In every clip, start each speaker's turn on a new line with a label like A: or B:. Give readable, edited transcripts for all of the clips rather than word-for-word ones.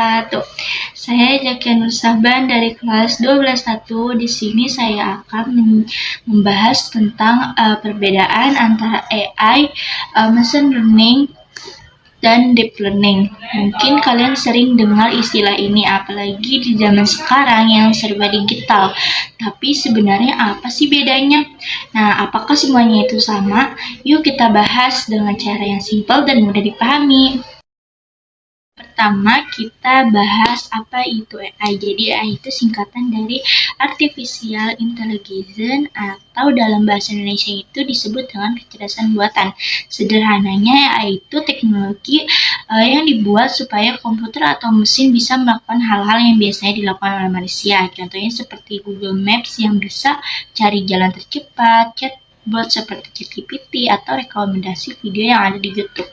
A: wabarakatuh. Saya Zakia Nur Sahban dari kelas 12.1. Di sini saya akan membahas tentang perbedaan antara AI, machine learning, dan deep learning. Mungkin kalian sering dengar istilah ini, apalagi di zaman sekarang yang serba digital. Tapi sebenarnya apa sih bedanya? Nah, apakah semuanya itu sama? Yuk kita bahas dengan cara yang simpel dan mudah dipahami. Pertama, kita bahas apa itu AI. Jadi AI itu singkatan dari Artificial Intelligence, atau dalam bahasa Indonesia itu disebut dengan kecerdasan buatan. Sederhananya, AI itu teknologi yang dibuat supaya komputer atau mesin bisa melakukan hal-hal yang biasanya dilakukan oleh manusia. Contohnya seperti Google Maps yang bisa cari jalan tercepat, chatbot seperti ChatGPT, atau rekomendasi video yang ada di YouTube.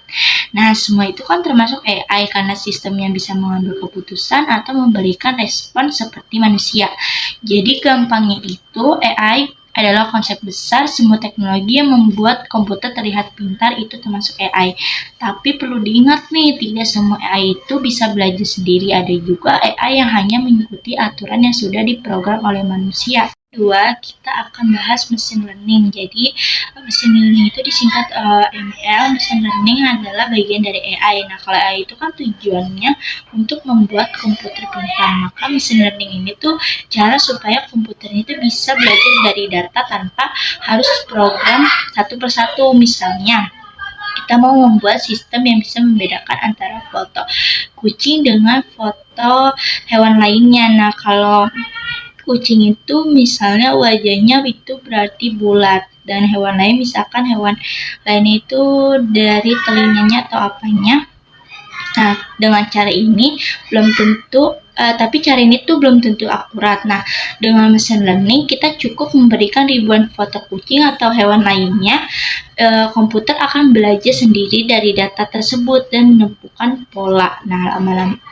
A: Nah, semua itu kan termasuk AI karena sistemnya bisa mengambil keputusan atau memberikan respon seperti manusia. Jadi gampangnya itu AI adalah konsep besar semua teknologi yang membuat komputer terlihat pintar itu termasuk AI. Tapi perlu diingat nih, tidak semua AI itu bisa belajar sendiri. Ada juga AI yang hanya mengikuti aturan yang sudah diprogram oleh manusia. Kedua, kita akan bahas machine learning. Jadi, machine learning itu disingkat ML. Machine learning adalah bagian dari AI. Nah, kalau AI itu kan tujuannya untuk membuat komputer pintar. Maka machine learning ini tuh cara supaya komputer itu bisa belajar dari data tanpa harus program satu persatu. Misalnya, kita mau membuat sistem yang bisa membedakan antara foto kucing dengan foto hewan lainnya. Nah, kalau kucing itu misalnya wajahnya itu berarti bulat, dan hewan lain misalkan hewan lain itu dari telinganya atau apanya. Nah, dengan cara ini belum tentu tapi cara ini tuh belum tentu akurat. Nah, dengan machine learning kita cukup memberikan ribuan foto kucing atau hewan lainnya. Komputer akan belajar sendiri dari data tersebut dan menemukan pola. Nah,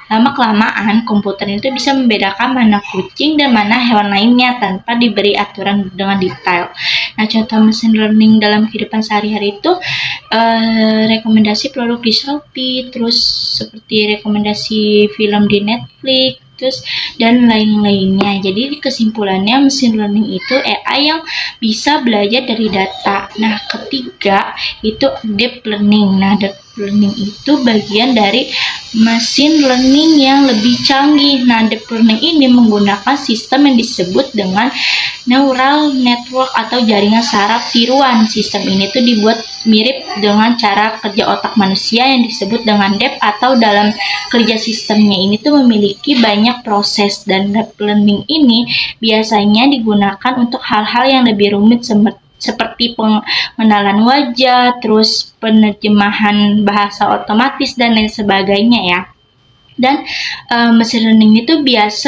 A: lama-kelamaan komputer itu bisa membedakan mana kucing dan mana hewan lainnya tanpa diberi aturan dengan detail. Nah, contoh machine learning dalam kehidupan sehari-hari itu rekomendasi produk di Shopee, terus seperti rekomendasi film di Netflix, terus dan lain-lainnya. Jadi kesimpulannya machine learning itu AI yang bisa belajar dari data. Nah, ketiga itu deep learning. Nah, deep learning itu bagian dari machine learning yang lebih canggih. Nah, deep learning ini menggunakan sistem yang disebut dengan neural network atau jaringan saraf tiruan. Sistem ini tuh dibuat mirip dengan cara kerja otak manusia yang disebut dengan depth, atau dalam kerja sistemnya ini tuh memiliki banyak proses, dan deep learning ini biasanya digunakan untuk hal-hal yang lebih rumit seperti pengenalan wajah, terus penerjemahan bahasa otomatis dan lain sebagainya ya. Dan machine learning itu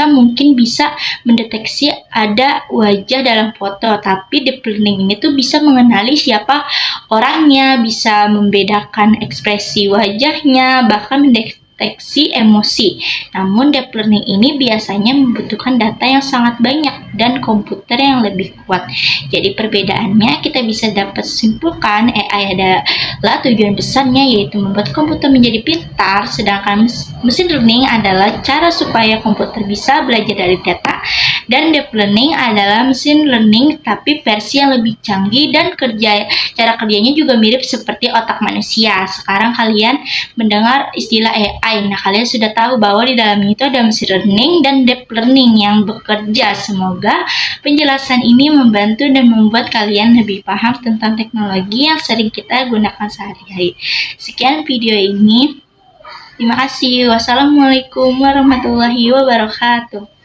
A: mungkin bisa mendeteksi ada wajah dalam foto, tapi deep learning ini tuh bisa mengenali siapa orangnya, bisa membedakan ekspresi wajahnya, bahkan mendeteksi emosi. Namun deep learning ini biasanya membutuhkan data yang sangat banyak dan komputer yang lebih kuat. Jadi perbedaannya kita bisa dapat simpulkan AI adalah tujuan besarnya yaitu membuat komputer menjadi pintar, sedangkan machine learning adalah cara supaya komputer bisa belajar dari data, dan deep learning adalah machine learning tapi versi yang lebih canggih dan cara kerjanya juga mirip seperti otak manusia. Sekarang kalian mendengar istilah AI. Nah, kalian sudah tahu bahwa di dalamnya itu ada machine learning dan deep learning yang bekerja. Semoga penjelasan ini membantu dan membuat kalian lebih paham tentang teknologi yang sering kita gunakan sehari-hari. Sekian video ini. Terima kasih. Wassalamualaikum warahmatullahi wabarakatuh.